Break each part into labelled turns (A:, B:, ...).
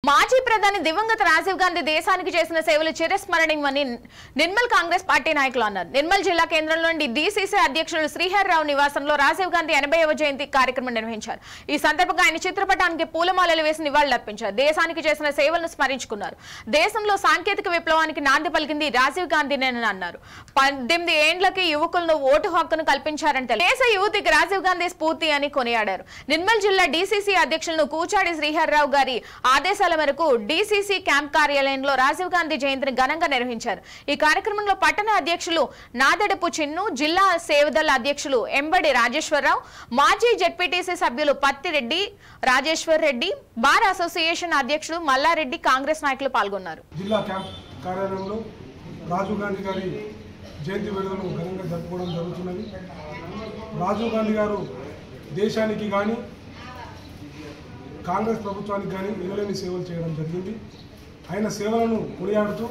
A: మాజీ ప్రధాని దివంగత రాజీవ్ గాంధీ దేశానికి చేసిన సేవలు చిరస్మరణీయమని నిర్మల్ కాంగ్రెస్ పార్టీ నాయకులు అన్నారు. నిర్మల్ జిల్లా కేంద్రంలోని డీసీసీ అధ్యక్షులు శ్రీహర్రావు నివాసంలో రాజీవ్ గాంధీ 80వ జయంతి కార్యక్రమం నిర్వహించారు. ఈ సందర్భంగా ఆయన చిత్రపటానికి పూలమాలలు వేసి నివాళులర్పించారు. దేశానికి చేసిన సేవలను స్మరించుకున్నారు. దేశంలో సాంకేతిక విప్లవానికి నాంది పలికింది రాజీవ్ గాంధీనేనని అన్నారు. 18 ఏండ్లకి యువకులను ఓటు హక్కును కల్పించారంటే దేశ యువతికి రాజీవ్ గాంధీ స్ఫూర్తి అని కొనియాడారు. నిర్మల్ జిల్లా డీసీసీ అధ్యక్షులను కూచాడి శ్రీహర్రావు గారి ఆదేశాల మేరకు డీసీసీ క్యాంప్ కార్యాలయంలో రాజీవ్ గాంధీ జయంతిని ఘనంగా నిర్వహించారు. ఈ కార్యక్రమంలో పట్టణ అధ్యక్షులు నాదెడపు చిన్ను, జిల్లా సేవదళ అధ్యక్షులు ఎంబడి రాజేశ్వరరావు, మాజీ జెడ్పీటీసీ సభ్యులు పత్తిరెడ్డి రాజేశ్వర్ రెడ్డి, బార్ అసోసియేషన్ అధ్యక్షులు మల్లారెడ్డి, కాంగ్రెస్ నాయకులు పాల్గొన్నారు.
B: జిల్లా క్యాంప్ కార్యాలయంలో రాజీవ్ గాంధీ గారి జయంతి వేడుకలను ఘనంగా జరుపుకోవడం జరుగుతున్నది. రాజీవ్ గాంధీ గారు దేశానికి కానీ కాంగ్రెస్ ప్రభుత్వానికి కానీ ఎనలేని సేవలు చేయడం జరిగింది. ఆయన సేవలను కొనియాడుతూ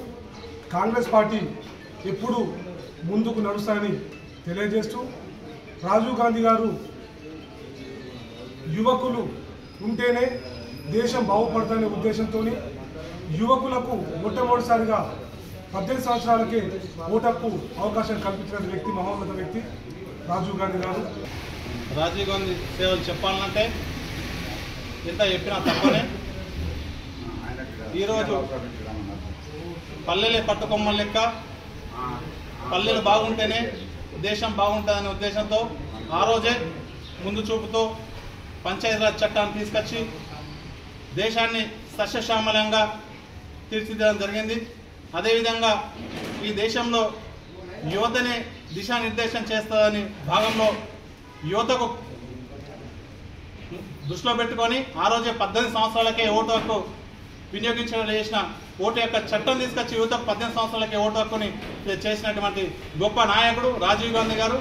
B: కాంగ్రెస్ పార్టీ ఎప్పుడు ముందుకు నడుస్తాయని తెలియజేస్తూ రాజీవ్ గాంధీ గారు యువకులు ఉంటేనే దేశం బాగుపడతాయనే ఉద్దేశంతో యువకులకు మొట్టమొదటిసారిగా 18 సంవత్సరాలకే ఓటకు అవకాశం కల్పించిన వ్యక్తి, మహోన్నత వ్యక్తి రాజీవ్ గాంధీ గారు.
C: రాజీవ్ గాంధీ సేవలు చెప్పాలంటే ఎంత చెప్పినా తప్పనే. ఈరోజు పల్లెలే పట్టుకొమ్మల లెక్క, పల్లెలు బాగుంటేనే దేశం బాగుంటుందనే ఉద్దేశంతో ఆ రోజే ముందు చూపుతో పంచాయతీరాజ్ చట్టాన్ని తీసుకొచ్చి దేశాన్ని సస్యశ్యామలంగా తీర్చిదిద్దడం జరిగింది. అదేవిధంగా ఈ దేశంలో యువతని దిశానిర్దేశం చేస్తుందని భాగంలో యువతకు దృష్టిలో పెట్టుకొని ఆ రోజే 18 సంవత్సరాలకే ఓటు హక్కు వినియోగించడం చేసిన ఓటు యొక్క చట్టం తీసుకొచ్చి యువతకు 18 సంవత్సరాలకే ఓటు హక్కుని చేసినటువంటి గొప్ప నాయకుడు రాజీవ్ గాంధీ గారు.